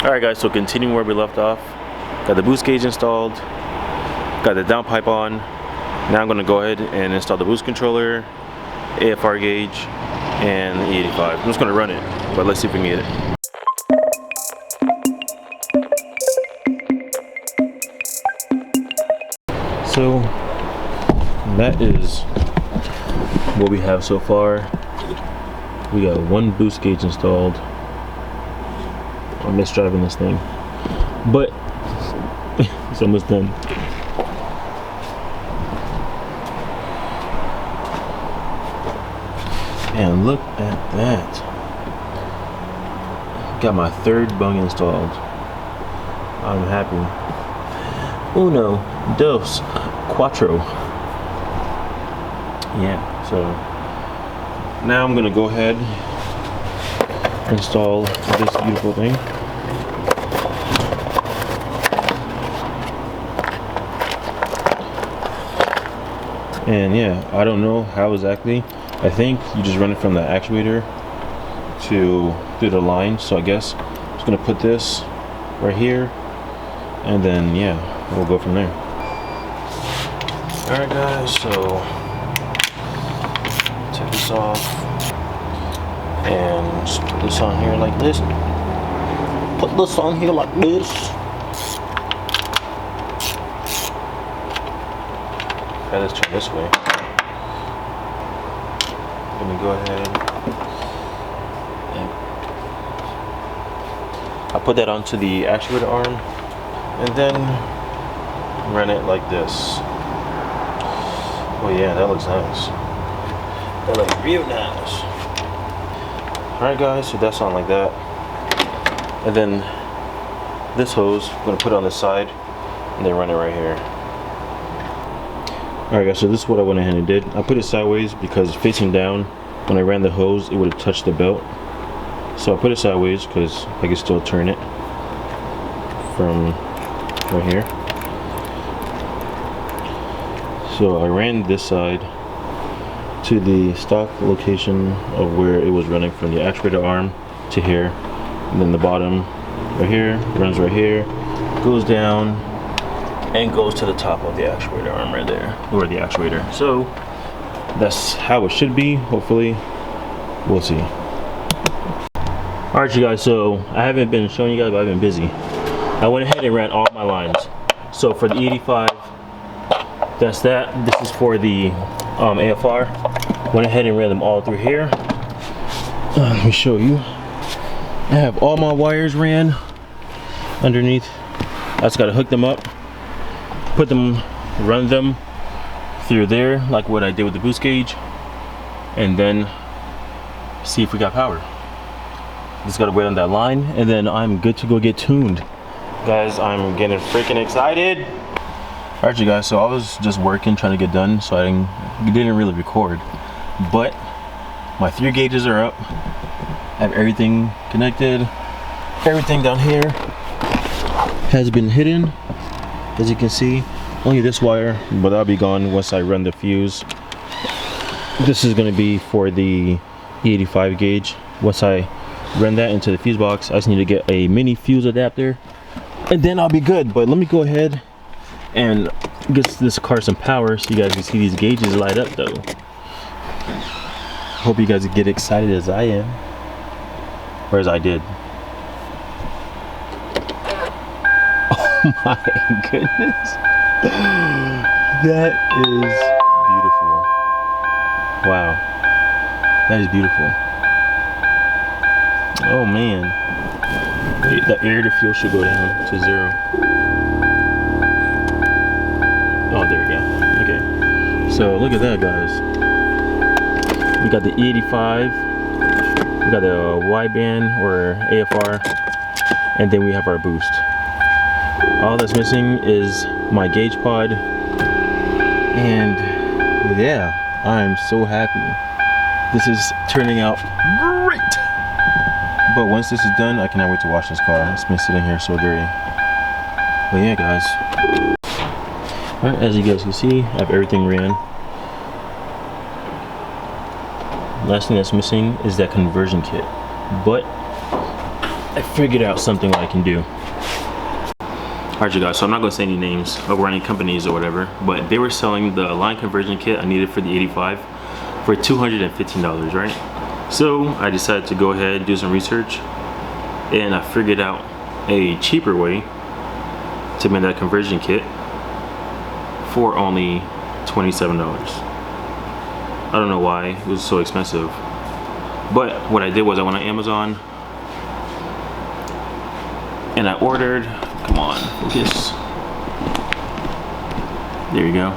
Alright guys, so continuing where we left off. Got the boost gauge installed, got the downpipe on. Now I'm going to go ahead and install the boost controller, AFR gauge, and the E85. I'm just going to run it, but let's see if we can get it. So that is what we have so far. We got one boost gauge installed. I miss driving this thing, but it's almost done. And look at that. Got my third bung installed. I'm happy. Uno, dos, cuatro. Yeah, so now I'm gonna go ahead and install this beautiful thing. And yeah, I don't know how exactly. I think you just run it from the actuator through the line. So I guess I'm just gonna put this right here, and then yeah, we'll go from there. Alright guys, so take this off and just put this on here like this. Put this on here like this. Okay, let's turn this way. Let me go ahead and I'll put that onto the actuator arm and then run it like this. Oh yeah, that looks nice. That looks real nice. Alright guys, so that's on like that. And then this hose, I'm gonna put it on the side and then run it right here. Alright guys, so this is what I went ahead and did. I put it sideways because facing down, when I ran the hose, it would have touched the belt. So I put it sideways because I can still turn it from right here. So I ran this side to the stock location of where it was running from the actuator arm to here. And then the bottom right here, runs right here, goes down, and goes to the top of the actuator arm right there, or the actuator. So that's how it should be. Hopefully, we'll see. Alright you guys, so I haven't been showing you guys, but I've been busy. I went ahead and ran all my lines. So for the E85, that's that. This is for the AFR. Went ahead and ran them all through here. Let me show you. I have all my wires ran underneath. I just gotta hook them up, put them, run them through there like what I did with the boost gauge, and then see if we got power. Just gotta wait on that line and then I'm good to go get tuned. Guys, I'm getting freaking excited. Alright you guys, so I was just working trying to get done, so I didn't really record, but my 3 gauges are up. I have everything connected. Everything down here has been hidden, as you can see. Only this wire, but that'll be gone once I run the fuse. This is going to be for the E85 gauge. Once I run that into the fuse box, I just need to get a mini fuse adapter and then I'll be good. But let me go ahead and get this car some power so you guys can see these gauges light up though. Hope you guys get excited as I am, or as I did. Oh my goodness. That is beautiful. Wow. That is beautiful. Oh man. Wait, the air to fuel should go down to 0. Oh, there we go. Okay. So look at that, guys. We got the E85. We got the wideband or AFR. And then we have our boost. All that's missing is my gauge pod, and yeah, I'm so happy. This is turning out great. But once this is done, I cannot wait to wash this car. It's been sitting here so dirty. But yeah guys, alright, as you guys can see, I have everything ran. Last thing that's missing is that conversion kit, but I figured out something I can do. Alright you guys, so I'm not going to say any names or any companies or whatever, but they were selling the line conversion kit I needed for the 85 for $215, right? So I decided to go ahead and do some research, and I figured out a cheaper way to make that conversion kit for only $27. I don't know why it was so expensive, but what I did was I went on Amazon and I ordered, come on, focus. There you go.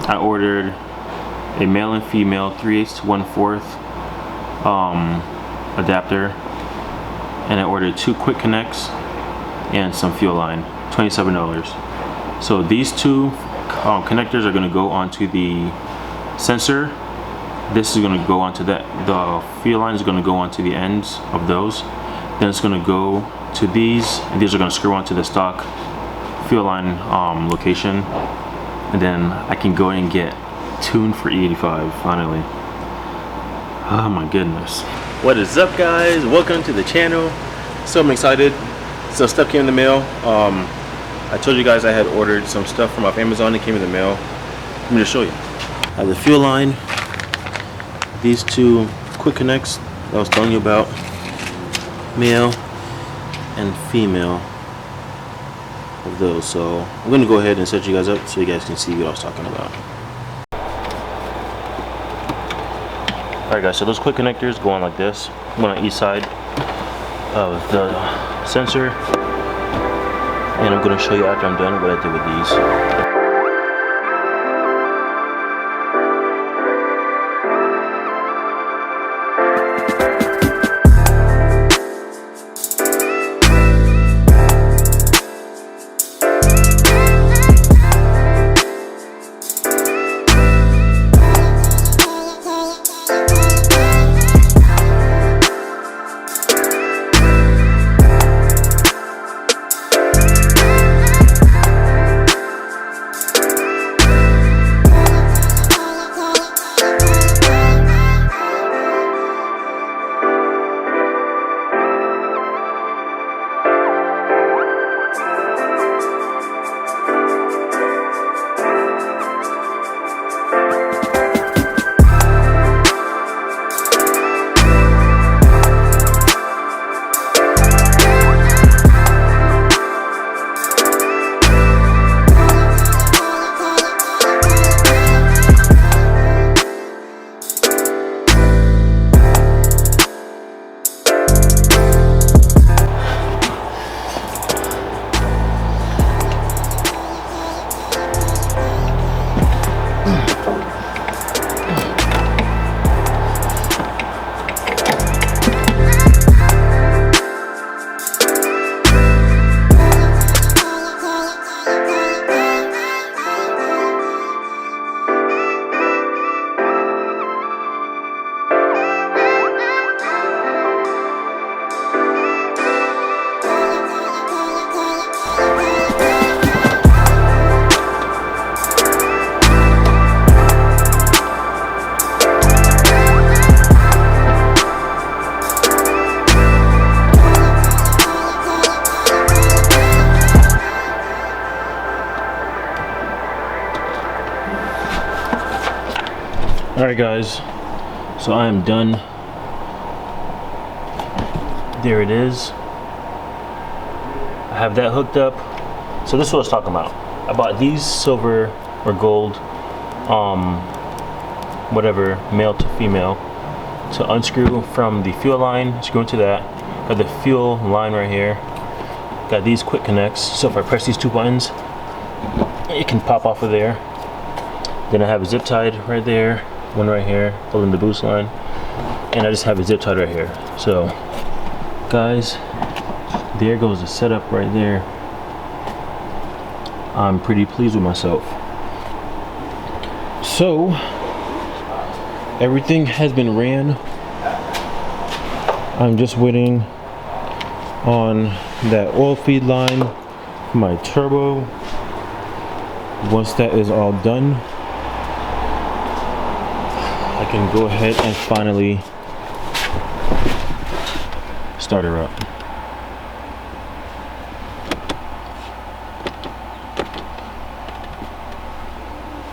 I ordered a male and female 3/8 to 1/4 adapter, and I ordered 2 quick connects and some fuel line, $27. So these 2 connectors are going to go onto the sensor. This is going to go onto that. The fuel line is going to go onto the ends of those. Then it's going to go to these, and these are going to screw onto the stock fuel line location, and then I can go and get tuned for E85 finally. Oh my goodness. What is up guys, welcome to the channel. So I'm excited. So stuff came in the mail. I told you guys I had ordered some stuff from off Amazon. It came in the mail. Let me just show you. I have the fuel line, these 2 quick connects that I was telling you about, male and female of those. So I'm going to go ahead and set you guys up so you guys can see what I was talking about. Alright guys, so those quick connectors go on like this, one on each side of the sensor, and I'm going to show you after I'm done what I did with these. Alright guys, so I am done. There it is. I have that hooked up. So this is what I was talking about. I bought these silver or gold, whatever, male to female, to unscrew from the fuel line, screw into that. Got the fuel line right here. Got these quick connects, so if I press these 2 buttons, it can pop off of there. Then I have a zip tied right there, one right here, holding the boost line, and I just have a zip tied right here. So guys, there goes the setup right there. I'm pretty pleased with myself. So everything has been ran. I'm just waiting on that oil feed line for my turbo. Once that is all done, I can go ahead and finally start her up.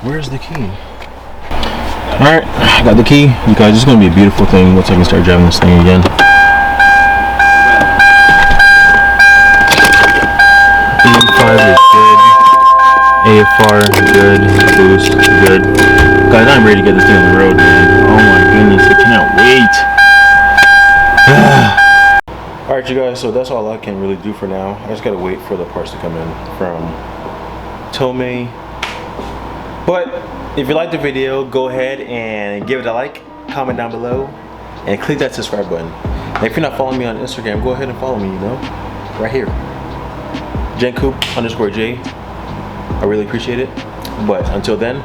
Where's the key? Alright, I got the key. You guys, it's gonna be a beautiful thing once I can start driving this thing again. E85 is good. AFR, good. Boost, good. Guys, I'm ready to get this thing on the road, man. Oh my goodness, I cannot wait. Alright, you guys, so that's all I can really do for now. I just gotta wait for the parts to come in from Tomei. But if you liked the video, go ahead and give it a like, comment down below, and click that subscribe button. And if you're not following me on Instagram, go ahead and follow me, you know, right here. Coupe_J. I really appreciate it. But until then.